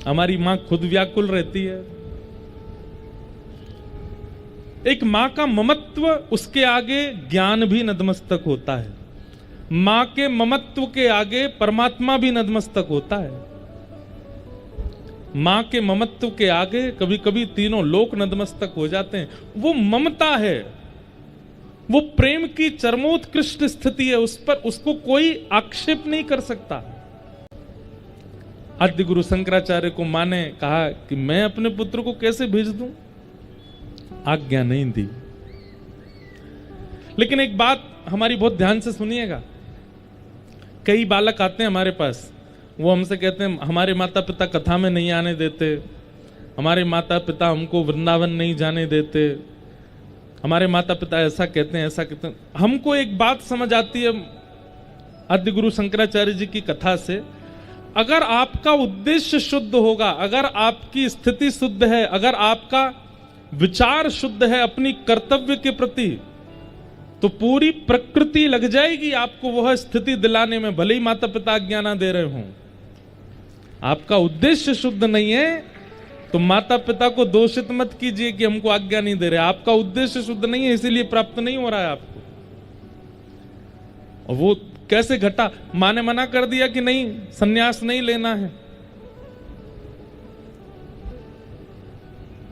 हमारी मां खुद व्याकुल रहती है। एक मां का ममत्व, उसके आगे ज्ञान भी नतमस्तक होता है। मां के ममत्व के आगे परमात्मा भी नतमस्तक होता है। मां के ममत्व के आगे कभी कभी तीनों लोक नतमस्तक हो जाते हैं। वो ममता है, वो प्रेम की चरमोत्कृष्ट स्थिति है, उस पर उसको कोई आक्षेप नहीं कर सकता। आद्य गुरु शंकराचार्य को मां ने कहा कि मैं अपने पुत्र को कैसे भेज दूं, आज्ञा नहीं दी। लेकिन एक बात हमारी बहुत ध्यान से सुनिएगा। कई बालक आते हैं हमारे पास, वो हमसे कहते हैं हमारे माता पिता कथा में नहीं आने देते, हमारे माता पिता हमको वृंदावन नहीं जाने देते, हमारे माता पिता ऐसा कहते हैं ऐसा कहते हैं। हमको एक बात समझ आती है आद्य गुरु शंकराचार्य जी की कथा से, अगर आपका उद्देश्य शुद्ध होगा, अगर आपकी स्थिति शुद्ध है, अगर आपका विचार शुद्ध है अपनी कर्तव्य के प्रति, तो पूरी प्रकृति लग जाएगी आपको वह स्थिति दिलाने में, भले ही माता पिता आज्ञा ना दे रहे हों। आपका उद्देश्य शुद्ध नहीं है तो माता पिता को दोषित मत कीजिए कि हमको आज्ञा नहीं दे रहे। आपका उद्देश्य शुद्ध नहीं है, इसीलिए प्राप्त नहीं हो रहा है आपको। और वो कैसे घटा? मां ने मना कर दिया कि नहीं, सन्यास नहीं लेना है,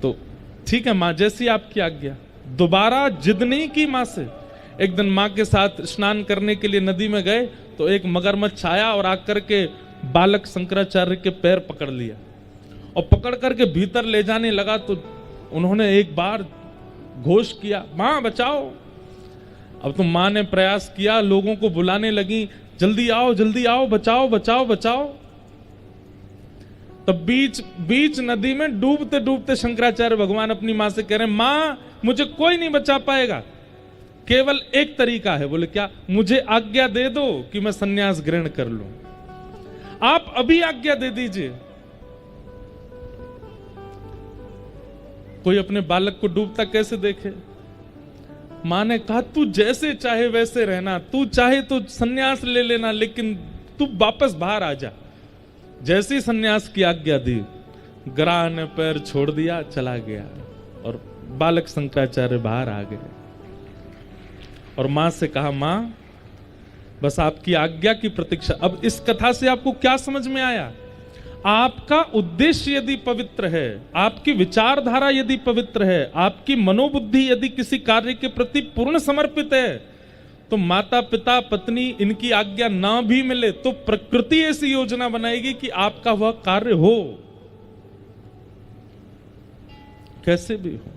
तो ठीक है मां, जैसी आपकी आज्ञा। दोबारा जिद नहीं की मां से। एक दिन मां के साथ स्नान करने के लिए नदी में गए तो एक मगरमच्छ आया और आकर के बालक शंकराचार्य के पैर पकड़ लिया और पकड़ करके भीतर ले जाने लगा। तो उन्होंने एक बार घोष किया, मां बचाओ। अब तो मां ने प्रयास किया, लोगों को बुलाने लगी, जल्दी आओ, बचाओ बचाओ बचाओ। तब बीच नदी में डूबते डूबते शंकराचार्य भगवान अपनी मां से कह रहे हैं, मां मुझे कोई नहीं बचा पाएगा, केवल एक तरीका है। बोले क्या? मुझे आज्ञा दे दो कि मैं सन्यास ग्रहण कर लूं। आप अभी आज्ञा दे दीजिए। कोई अपने बालक को डूबता कैसे देखे? मां ने कहा तू जैसे चाहे वैसे रहना, तू चाहे तो सन्यास ले लेना, लेकिन तू वापस बाहर आ जा। जैसे ही सन्यास की आज्ञा दी, ग्राह ने पैर छोड़ दिया, चला गया और बालक शंकराचार्य बाहर आ गए और मां से कहा, मां बस आपकी आज्ञा की प्रतीक्षा। अब इस कथा से आपको क्या समझ में आया? आपका उद्देश्य यदि पवित्र है, आपकी विचारधारा यदि पवित्र है, आपकी मनोबुद्धि यदि किसी कार्य के प्रति पूर्ण समर्पित है, तो माता पिता पत्नी इनकी आज्ञा ना भी मिले तो प्रकृति ऐसी योजना बनाएगी कि आपका वह कार्य हो, कैसे भी हो।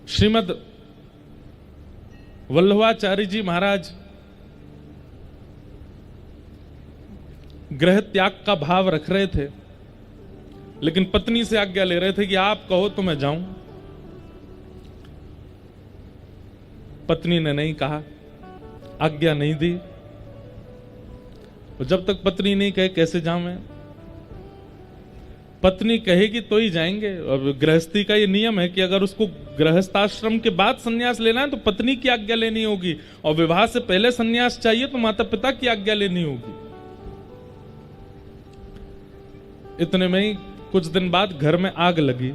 श्रीमद वल्लभाचार्य जी महाराज गृह त्याग का भाव रख रहे थे, लेकिन पत्नी से आज्ञा ले रहे थे कि आप कहो तो मैं जाऊं। पत्नी ने नहीं कहा, आज्ञा नहीं दी। तो जब तक पत्नी नहीं कहे कैसे जाऊं मैं? पत्नी कहेगी तो ही जाएंगे। और गृहस्थी का ये नियम है कि अगर उसको गृहस्थाश्रम के बाद सन्यास लेना है तो पत्नी की आज्ञा लेनी होगी, और विवाह से पहले सन्यास चाहिए तो माता पिता की आज्ञा लेनी होगी। इतने में ही कुछ दिन बाद घर में आग लगी,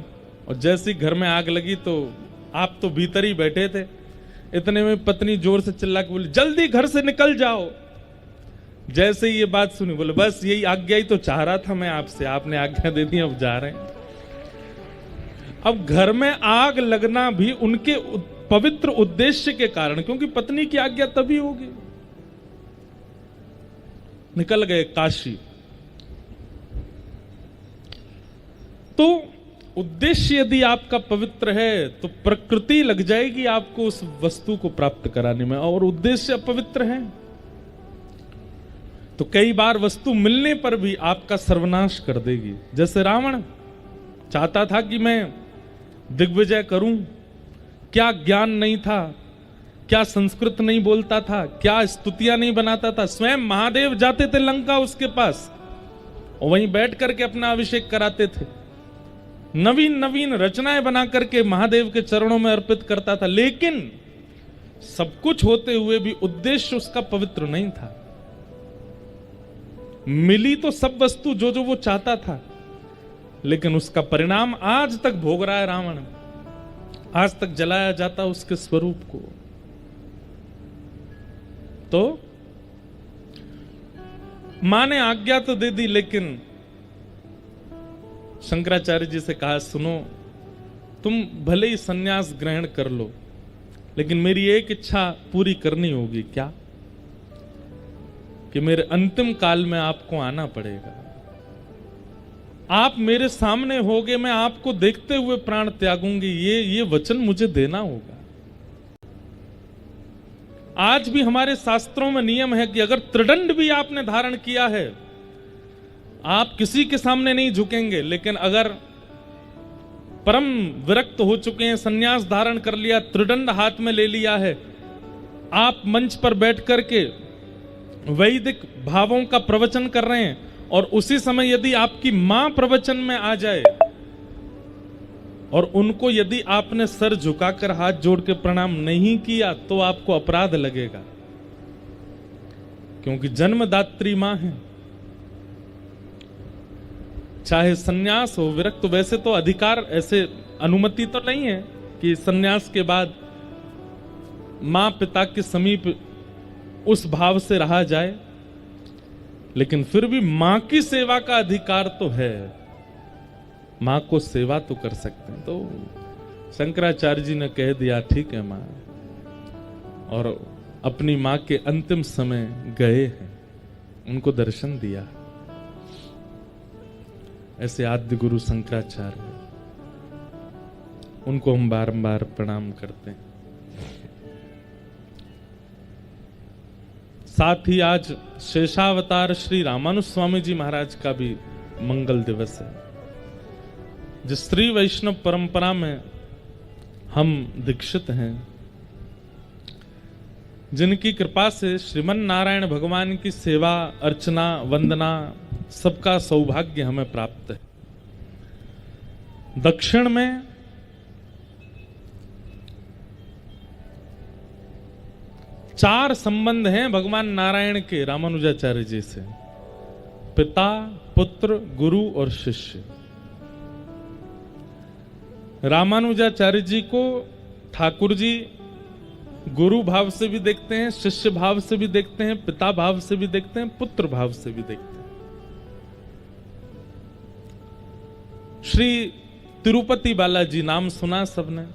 और जैसी घर में आग लगी तो आप तो भीतर ही बैठे थे, इतने में पत्नी जोर से चिल्ला के बोली, जल्दी घर से निकल जाओ। जैसे ही ये बात सुनी, बोले बस यही आज्ञा ही तो चाह रहा था मैं आपसे, आपने आज्ञा दे दी, अब जा रहे हैं। अब घर में आग लगना भी उनके पवित्र उद्देश्य के कारण, क्योंकि पत्नी की आज्ञा तभी होगी। निकल गए काशी। तो उद्देश्य यदि आपका पवित्र है तो प्रकृति लग जाएगी आपको उस वस्तु को प्राप्त कराने में, और उद्देश्य अपवित्र है तो कई बार वस्तु मिलने पर भी आपका सर्वनाश कर देगी। जैसे रावण चाहता था कि मैं दिग्विजय करूं, क्या ज्ञान नहीं था, क्या संस्कृत नहीं बोलता था, क्या स्तुतियां नहीं बनाता था। स्वयं महादेव जाते थे लंका उसके पास और वहीं बैठ करके अपना अभिषेक कराते थे, नवीन नवीन रचनाएं बना करके महादेव के चरणों में अर्पित करता था। लेकिन सब कुछ होते हुए भी उद्देश्य उसका पवित्र नहीं था। मिली तो सब वस्तु जो जो वो चाहता था, लेकिन उसका परिणाम आज तक भोग रहा है रावण। आज तक जलाया जाता उसके स्वरूप को। तो मां ने आज्ञा तो दे दी, लेकिन शंकराचार्य जी से कहा, सुनो, तुम भले ही सन्यास ग्रहण कर लो, लेकिन मेरी एक इच्छा पूरी करनी होगी। क्या? कि मेरे अंतिम काल में आपको आना पड़ेगा। आप मेरे सामने होगे, मैं आपको देखते हुए प्राण त्यागूंगी। ये वचन मुझे देना होगा। आज भी हमारे शास्त्रों में नियम है कि अगर त्रिदंड भी आपने धारण किया है, आप किसी के सामने नहीं झुकेंगे, लेकिन अगर परम विरक्त हो चुके हैं, सन्यास धारण कर लिया, त्रिदंड हाथ में ले लिया है, आप मंच पर बैठ करके वैदिक भावों का प्रवचन कर रहे हैं, और उसी समय यदि आपकी मां प्रवचन में आ जाए और उनको यदि आपने सर झुकाकर हाथ जोड़ के प्रणाम नहीं किया, तो आपको अपराध लगेगा, क्योंकि जन्मदात्री मां है। चाहे सन्यास हो, विरक्त, वैसे तो अधिकार, ऐसे अनुमति तो नहीं है कि सन्यास के बाद मां पिता के समीप उस भाव से रहा जाए, लेकिन फिर भी मां की सेवा का अधिकार तो है। मां को सेवा तो कर सकते हैं। तो शंकराचार्य जी ने कह दिया, ठीक है मां, और अपनी मां के अंतिम समय गए हैं, उनको दर्शन दिया। ऐसे आद्य गुरु शंकराचार्य, उनको हम बारंबार प्रणाम करते हैं। साथ ही आज शेषावतार श्री रामानुज स्वामी जी महाराज का भी मंगल दिवस है। जिस श्री वैष्णव परंपरा में हम दीक्षित हैं, जिनकी कृपा से श्रीमन नारायण भगवान की सेवा, अर्चना, वंदना सबका सौभाग्य हमें प्राप्त है। दक्षिण में चार संबंध हैं भगवान नारायण के रामानुजाचार्य जी से, पिता, पुत्र, गुरु और शिष्य। रामानुजाचार्य जी को ठाकुर जी गुरु भाव से भी देखते हैं, शिष्य भाव से भी देखते हैं, पिता भाव से भी देखते हैं, पुत्र भाव से भी देखते हैं। श्री तिरुपति बालाजी नाम सुना सबने।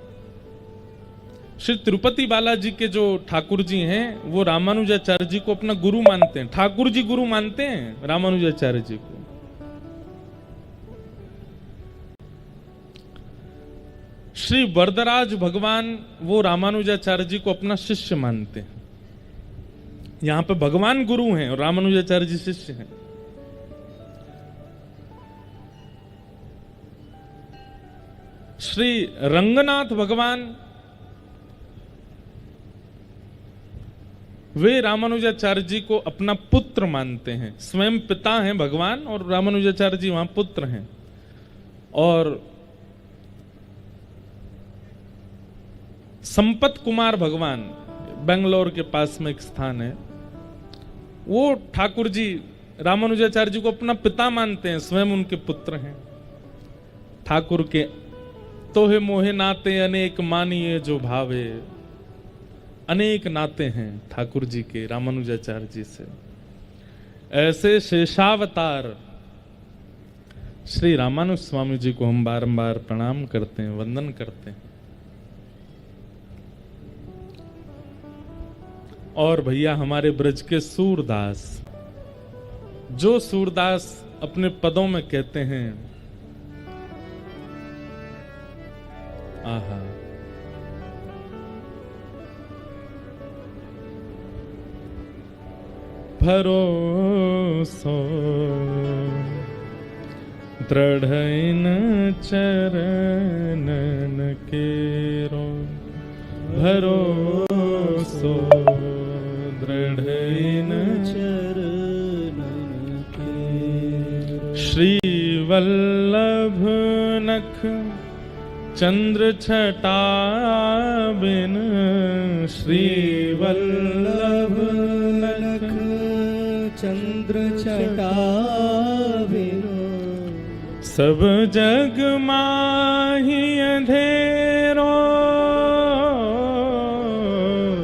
श्री तिरुपति बालाजी के जो ठाकुर जी हैं, वो रामानुजाचार्य जी को अपना गुरु मानते हैं। ठाकुर जी गुरु मानते हैं रामानुजाचार्य जी को। श्री वरदराज भगवान, वो रामानुजाचार्य जी को अपना शिष्य मानते हैं। यहां पे भगवान गुरु हैं और रामानुजाचार्य जी शिष्य हैं। श्री रंगनाथ भगवान, वे रामानुजाचार्य जी को अपना पुत्र मानते हैं। स्वयं पिता हैं भगवान और रामानुजाचार्य जी वहां पुत्र हैं। और संपत कुमार भगवान, बेंगलोर के पास में एक स्थान है, वो ठाकुर जी रामानुजाचार्य जी को अपना पिता मानते हैं, स्वयं उनके पुत्र हैं। ठाकुर के तोहे मोहे नाते अनेक मानिए जो भावे, अनेक नाते हैं ठाकुर जी के रामानुजाचार्य जी से। ऐसे शेषावतार श्री रामानुज स्वामी जी को हम बारंबार प्रणाम करते हैं, वंदन करते हैं। और भैया हमारे ब्रज के सूरदास, जो सूरदास अपने पदों में कहते हैं, आहा, भरोसो दृढ़इन चरणन केरो, भरोसो दृढ़इन चरणन केरो। श्री वल्लभ नख चंद्र छटा बिन, श्री वल्लभ नख चंद्र छटा बिनु सब जग माही अंधेरो,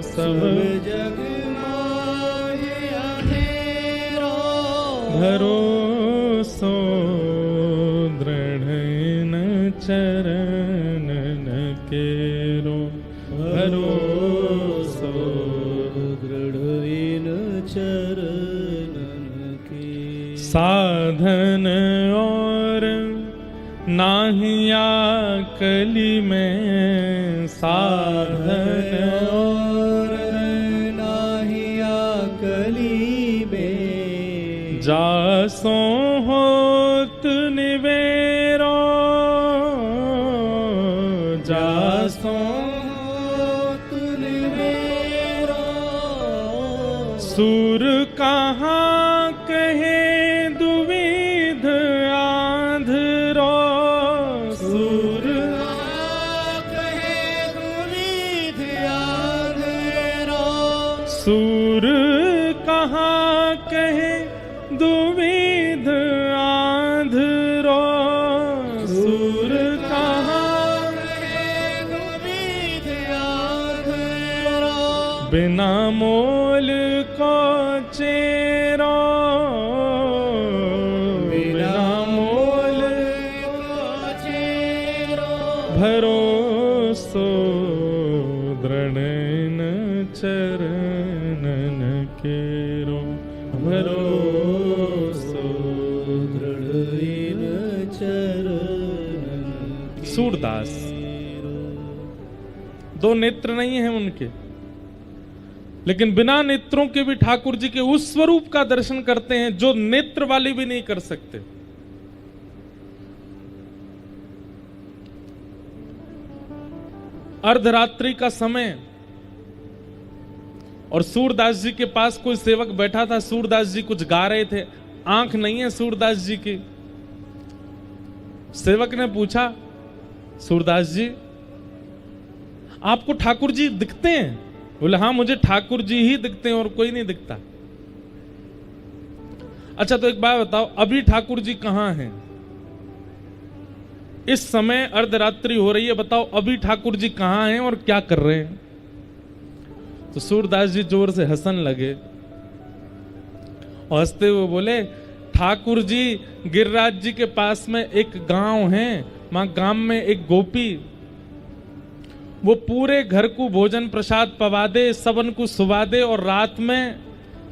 सब जग माही अंधेरो, भरोसो दृढ़ न चरणन केरो, भरोसो दृढ़ इन चरणन के। साधन और नाहिया कली में, साधन और नाहिया कली में, जासो होत निवेरो, जासो होत निवेरो, सूर कहाँ कहे दुविध आंधरो, सूर कहे दुविध आंधरो, सूर कहाँ कहे दुविध आंधरो, सूर कहाँ कहे दुविध आंधरो, बिना मोल को चेरो, बिना मोल को चेरो, भरोसो दृढ़ न चरणन केरो, भरोसो दृढ़ इन चरणन के। सूरदास दो नेत्र नहीं है उनके, लेकिन बिना नेत्रों के भी ठाकुर जी के उस स्वरूप का दर्शन करते हैं जो नेत्र वाले भी नहीं कर सकते। अर्धरात्रि का समय और सूरदास जी के पास कोई सेवक बैठा था। सूरदास जी कुछ गा रहे थे, आंख नहीं है सूरदास जी की। सेवक ने पूछा, सूरदास जी आपको ठाकुर जी दिखते हैं? बोले हाँ, मुझे ठाकुर जी ही दिखते हैं और कोई नहीं दिखता। अच्छा तो एक बात बताओ, अभी ठाकुर जी कहां हैं? इस समय अर्धरात्रि हो रही है, बताओ अभी ठाकुर जी कहां हैं और क्या कर रहे हैं? तो सूरदास जी जोर से हंसने लगे और हंसते हुए बोले, ठाकुर जी गिरिराज जी के पास में एक गांव है, वहां गांव में एक गोपी, वो पूरे घर को भोजन प्रसाद पवा दे, सबन को सुवा दे और रात में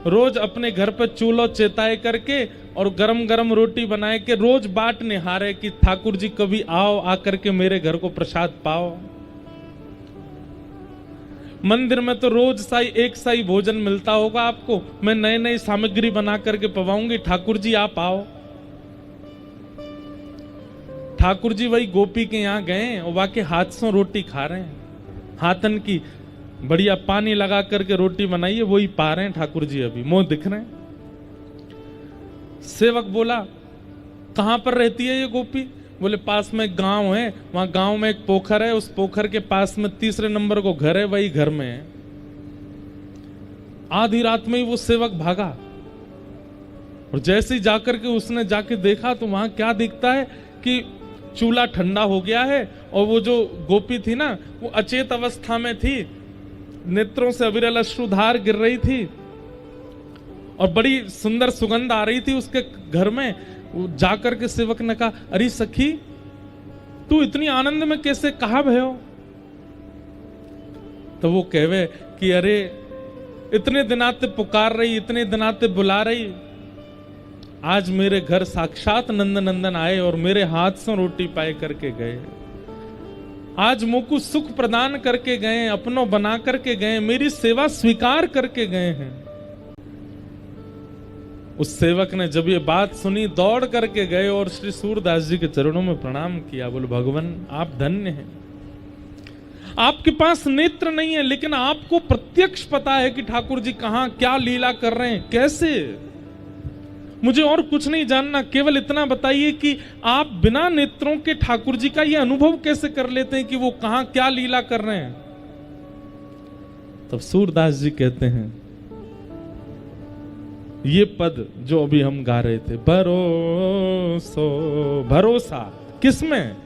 रोज अपने घर पे चूल्हो चेताए करके और गरम गरम रोटी बनाए के रोज बाट निहारे कि ठाकुर जी कभी आओ, आकर के मेरे घर को प्रसाद पाओ। मंदिर में तो रोज एक साई भोजन मिलता होगा आपको, मैं नई नई सामग्री बना करके पवाऊंगी, ठाकुर जी आप आओ। ठाकुर जी वही गोपी के यहाँ गए और वाके हाथ से रोटी खा रहे हैं, हाथन की बढ़िया पानी लगा करके रोटी बनाई है, वही पा रहे हैं ठाकुर जी, अभी मुंह दिख रहे हैं। सेवक बोला, कहां पर रहती है ये गोपी? बोले पास में गांव है, वहां गांव में एक पोखर है, उस पोखर के पास में 3 नंबर को घर है, वही घर में है। आधी रात में ही वो सेवक भागा और जैसे ही जाकर के उसने जाके देखा तो वहां क्या दिखता है कि चूल्हा ठंडा हो गया है और वो जो गोपी थी ना, वो अचेत अवस्था में थी, नेत्रों से अविरल अश्रुधार गिर रही थी और बड़ी सुंदर सुगंध आ रही थी उसके घर में। वो जाकर के सेवक ने कहा, अरे सखी तू इतनी आनंद में कैसे, कहां भयो? तो वो कहवे कि अरे इतने दिनाते पुकार रही, इतने दिनाते बुला रही, आज मेरे घर साक्षात नंद नंदन आए और मेरे हाथ से रोटी पाए करके गए, आज मुझको सुख प्रदान करके गए, अपनों बना करके गए, मेरी सेवा स्वीकार करके गए हैं। उस सेवक ने जब ये बात सुनी दौड़ करके गए और श्री सूरदास जी के चरणों में प्रणाम किया। बोले भगवान आप धन्य हैं, आपके पास नेत्र नहीं है लेकिन आपको प्रत्यक्ष पता है कि ठाकुर जी कहां क्या लीला कर रहे हैं, कैसे। मुझे और कुछ नहीं जानना, केवल इतना बताइए कि आप बिना नेत्रों के ठाकुर जी का ये अनुभव कैसे कर लेते हैं कि वो कहां क्या लीला कर रहे हैं। तब सूरदास जी कहते हैं, ये पद जो अभी हम गा रहे थे, भरोसो, भरोसा किसमें?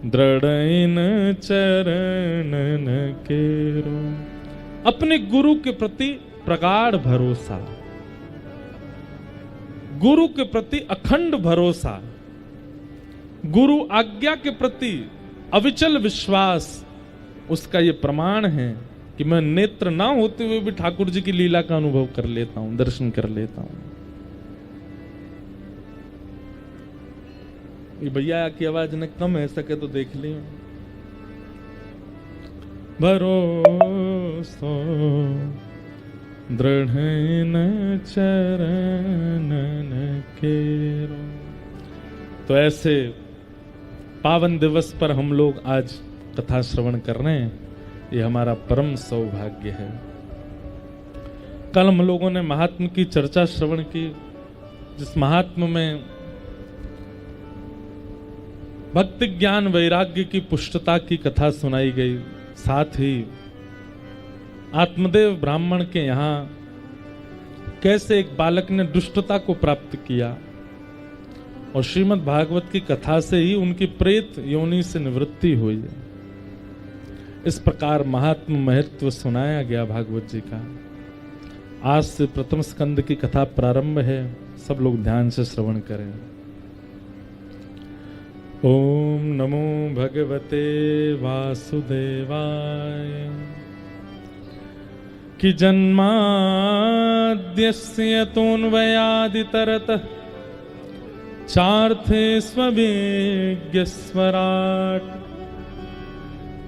दृढ़ इन चरणन केरो, अपने गुरु के प्रति प्रगाढ़ भरोसा, गुरु के प्रति अखंड भरोसा, गुरु आज्ञा के प्रति अविचल विश्वास, उसका ये प्रमाण है कि मैं नेत्र ना होते हुए भी ठाकुर जी की लीला का अनुभव कर लेता हूं, दर्शन कर लेता हूं। ये भैया की आवाज ने कम है, सके तो देख लियो। भरोसो दृढ़ न चरणन केरो। तो ऐसे पावन दिवस पर हम लोग आज कथा श्रवण कर रहे हैं, ये हमारा परम सौभाग्य है। कल हम लोगों ने महात्म की चर्चा श्रवण की, जिस महात्म में भक्ति ज्ञान वैराग्य की पुष्टता की कथा सुनाई गई। साथ ही आत्मदेव ब्राह्मण के यहाँ कैसे एक बालक ने दुष्टता को प्राप्त किया और श्रीमद् भागवत की कथा से ही उनकी प्रेत योनि से निवृत्ति हुई। इस प्रकार महात्म महत्व सुनाया गया भागवत जी का। आज से प्रथम स्कंद की कथा प्रारंभ है, सब लोग ध्यान से श्रवण करें। ओम नमो भगवते वासुदेवाय कि जन्माद्यस्य तोन्वयादितरतः चार्थे स्वविज्ञस्वराट्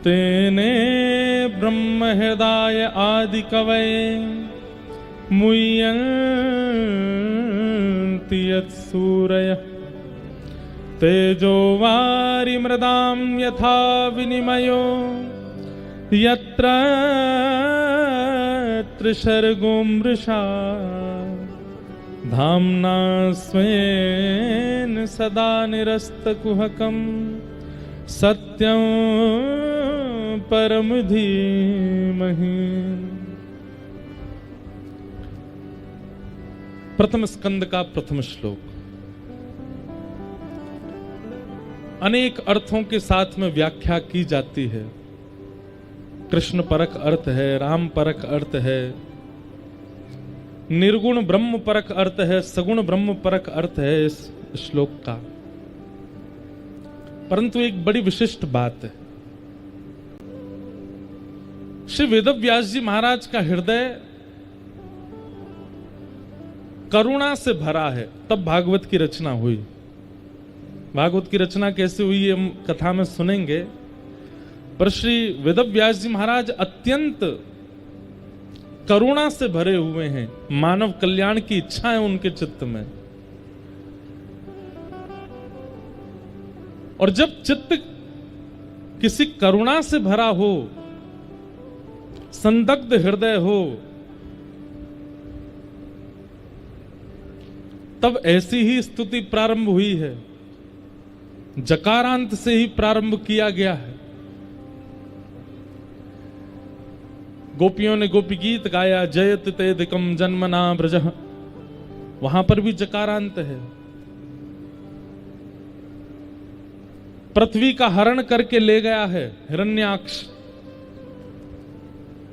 तेने ब्रह्म हृदय आदि कवये मुह्यन्ति यत्सूरयः तेजो वारि मृदां यथा विनिमयो यत्र त्रिसर्गो मृषा धाम्ना स्वेन सदा निरस्तकुहकं सत्यं परम धीमहि। प्रथम स्कंद का प्रथम श्लोक अनेक अर्थों के साथ में व्याख्या की जाती है। कृष्ण परक अर्थ है, राम परक अर्थ है, निर्गुण ब्रह्म परक अर्थ है, सगुण ब्रह्म परक अर्थ है इस श्लोक का। परंतु एक बड़ी विशिष्ट बात है, श्री वेदव्यास जी महाराज का हृदय करुणा से भरा है, तब भागवत की रचना हुई। भागवत की रचना कैसे हुई ये हम कथा में सुनेंगे, पर श्री वेदव्यास जी महाराज अत्यंत करुणा से भरे हुए हैं। मानव कल्याण की इच्छा है उनके चित्त में, और जब चित्त किसी करुणा से भरा हो, संदग्ध हृदय हो, तब ऐसी ही स्तुति प्रारंभ हुई है। जकारांत से ही प्रारंभ किया गया है। गोपियों ने गोपी गीत गाया, जयत तेदिकम जन्मना ब्रजः, वहां पर भी जकारांत है। पृथ्वी का हरण करके ले गया है हिरण्याक्ष,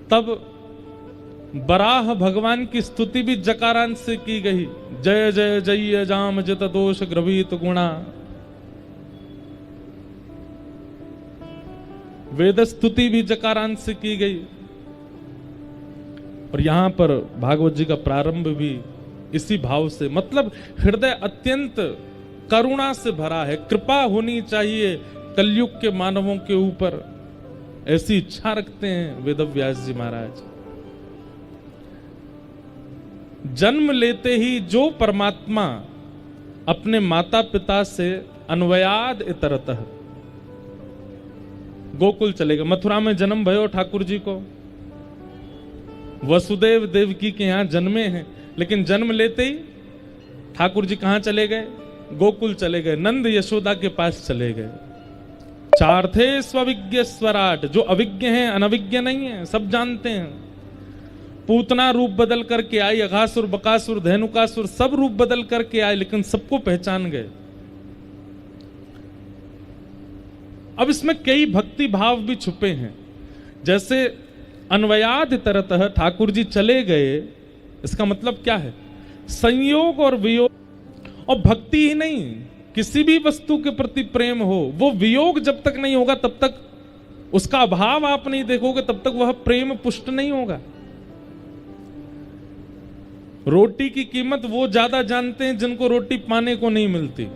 तब बराह भगवान की स्तुति भी जकारांत से की गई। जय जय जय जाम जित दोष ग्रवीत गुणा, वेद स्तुति भी जकारांत से की गई। और यहां पर भागवत जी का प्रारंभ भी इसी भाव से, मतलब हृदय अत्यंत करुणा से भरा है। कृपा होनी चाहिए कलयुग के मानवों के ऊपर, ऐसी इच्छा रखते हैं वेदव्यास जी महाराज। जन्म लेते ही जो परमात्मा अपने माता पिता से अन्वयाद इतरतः गोकुल चलेगा। मथुरा में जन्म भयो ठाकुर जी को, वसुदेव देवकी के यहां जन्मे हैं, लेकिन जन्म लेते ही ठाकुर जी कहां चले गए? गोकुल चले गए, नंद यशोदा के पास चले गए। चार्थे स्वविज्ञ स्वराट, जो अविज्ञ हैं, अनविज्ञ नहीं है, सब जानते हैं, पूतना रूप बदल करके आई, अघासुर, बकासुर, धेनुकासुर सब रूप बदल करके आए, लेकिन सबको पहचान गए। अब इसमें कई भक्ति भाव भी छुपे हैं। जैसे अन्वयाद तरतः ठाकुर जी चले गए, इसका मतलब क्या है? संयोग और वियोग, और भक्ति ही नहीं, किसी भी वस्तु के प्रति प्रेम हो, वो वियोग जब तक नहीं होगा तब तक उसका अभाव आप नहीं देखोगे, तब तक वह प्रेम पुष्ट नहीं होगा। रोटी की कीमत वो ज्यादा जानते हैं जिनको रोटी पाने को नहीं मिलती।